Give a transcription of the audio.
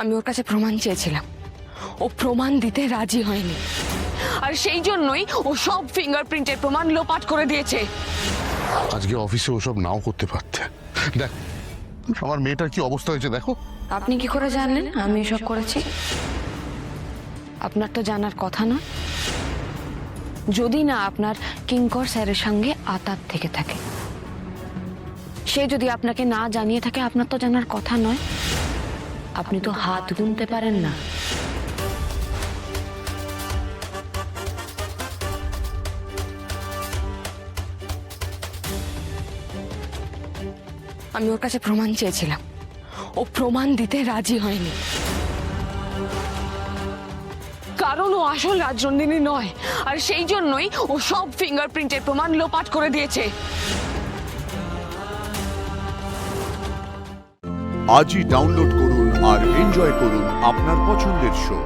আমি ওর কাছে প্রমাণ চেয়েছিলাম, ও প্রমাণ দিতে রাজি হয়নি, আর সেই জন্যই ও সব ফিঙ্গারপ্রিন্টের প্রমাণ লোপাট করে দিয়েছে। আজকে অফিসে ওসব নাও করতে পারতে। দেখ আমার মেয়েটার কি অবস্থা হয়েছে দেখো। আপনি কি করে জানলেন আমি এসব করেছি? আপনার তো জানার কথা নয়, যদি না আপনার কিঙ্কর স্যারের সঙ্গে আতাত থেকে থাকে। সে যদি আপনাকে না জানিয়ে থাকে আপনার তো জানার কথা নয়। আপনি তো হাত গুনতে পারেন না। আমি ওর কাছে প্রমাণ চেয়েছিলাম, ও প্রমাণ দিতে রাজি হয়নি, কারণ ও আসল রাজনন্দিনী নয়, আর সেই জন্যই ও সব ফিঙ্গারপ্রিন্টের প্রমাণ লোপাট করে দিয়েছে। আজই ডাউনলোড করুন আর এনজয় করুন আপনার পছন্দের শো।